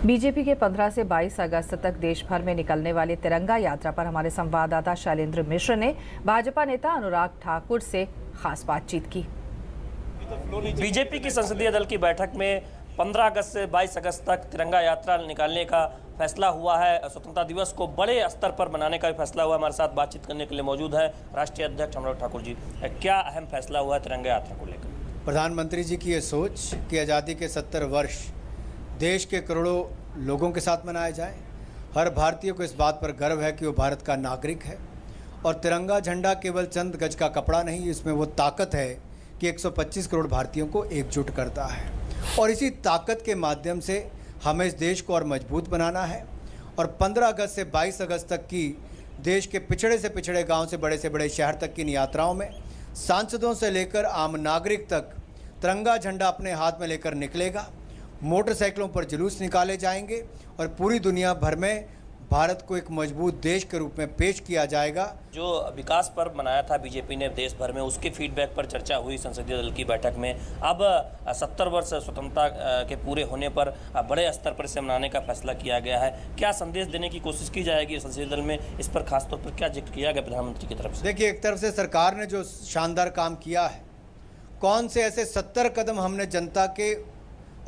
BJP के 15 से 22 अगस्त तक देश भर में निकलने वाली तिरंगा यात्रा पर हमारे संवाददाता शैलेंद्र मिश्र ने भाजपा नेता अनुराग ठाकुर से खास बातचीत की। बीजेपी की संसदीय दल की बैठक में 15 अगस्त से 22 अगस्त तक तिरंगा यात्रा निकालने का फैसला हुआ है। स्वतंत्रता दिवस को बड़े स्तर पर मनाने का भी फैसला हुआ। हमारे साथ बातचीत करने के लिए मौजूद है राष्ट्रीय अध्यक्ष अनुराग ठाकुर जी। क्या अहम फैसला हुआ है तिरंगा यात्रा को लेकर? प्रधानमंत्री जी की ये सोच कि आज़ादी के 70 वर्ष देश के करोड़ों लोगों के साथ मनाए जाएं। हर भारतीय को इस बात पर गर्व है कि वो भारत का नागरिक है और तिरंगा झंडा केवल चंद गज का कपड़ा नहीं, इसमें वो ताकत है कि 125 करोड़ भारतीयों को एकजुट करता है और इसी ताकत के माध्यम से हमें इस देश को और मजबूत बनाना है। और 15 अगस्त से 22 अगस्त तक की देश के पिछड़े से पिछड़े गांव से बड़े शहर तक की इन यात्राओं में सांसदों से लेकर आम नागरिक तक तिरंगा झंडा अपने हाथ में लेकर निकलेगा। मोटरसाइकिलों पर जुलूस निकाले जाएंगे और पूरी दुनिया भर में भारत को एक मजबूत देश के रूप में पेश किया जाएगा। जो विकास पर्व मनाया था बीजेपी ने देश भर में, उसके फीडबैक पर चर्चा हुई संसदीय दल की बैठक में। अब 70 वर्ष स्वतंत्रता के पूरे होने पर बड़े स्तर पर इसे मनाने का फैसला किया गया है। क्या संदेश देने की कोशिश की जाएगी संसदीय दल में? इस पर खासतौर पर क्या जिक्र किया गया प्रधानमंत्री की तरफ से? देखिए, एक तरफ से सरकार ने जो शानदार काम किया है, कौन से ऐसे 70 कदम हमने जनता के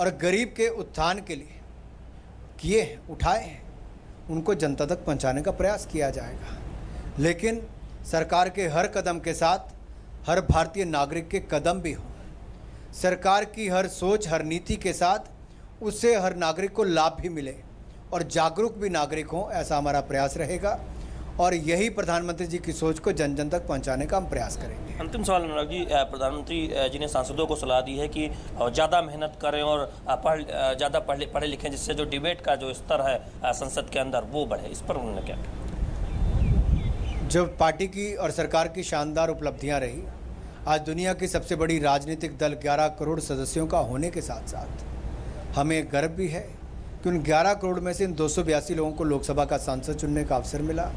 और गरीब के उत्थान के लिए किए हैं, उठाए हैं, उनको जनता तक पहुंचाने का प्रयास किया जाएगा। लेकिन सरकार के हर कदम के साथ हर भारतीय नागरिक के कदम भी हों। सरकार की हर सोच, हर नीति के साथ उससे हर नागरिक को लाभ भी मिले और जागरूक भी नागरिक हों, ऐसा हमारा प्रयास रहेगा। और यही प्रधानमंत्री जी की सोच को जन जन तक पहुंचाने का हम प्रयास करेंगे। अंतिम सवाल अनुराग जी, प्रधानमंत्री जी ने सांसदों को सलाह दी है कि ज़्यादा मेहनत करें और ज़्यादा पढ़े लिखें, जिससे जो डिबेट का जो स्तर है संसद के अंदर वो बढ़े। इस पर उन्होंने क्या कहा? जो पार्टी की और सरकार की शानदार उपलब्धियां रही, आज दुनिया की सबसे बड़ी राजनीतिक दल 11 करोड़ सदस्यों का होने के साथ साथ हमें गर्व भी है कि उन 11 करोड़ में से इन 282 लोगों को लोकसभा का सांसद चुनने का अवसर मिला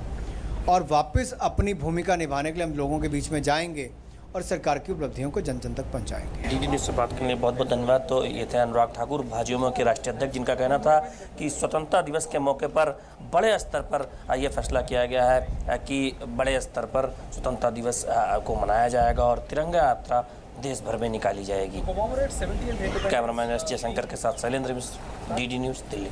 और वापस अपनी भूमिका निभाने के लिए हम लोगों के बीच में जाएंगे और सरकार की उपलब्धियों को जन जन तक पहुंचाएंगे। डीडी न्यूज़ से बात करने के लिए बहुत बहुत धन्यवाद। तो ये थे अनुराग ठाकुर, भाजपा के राष्ट्रीय अध्यक्ष, जिनका कहना था कि स्वतंत्रता दिवस के मौके पर बड़े स्तर पर यह फैसला किया गया है कि बड़े स्तर पर स्वतंत्रता दिवस को मनाया जाएगा और तिरंगा यात्रा देश भर में निकाली जाएगी। कैमरामैन एस जयशंकर के साथ शैलेंद्र मिश्र, डीडी न्यूज़, दिल्ली।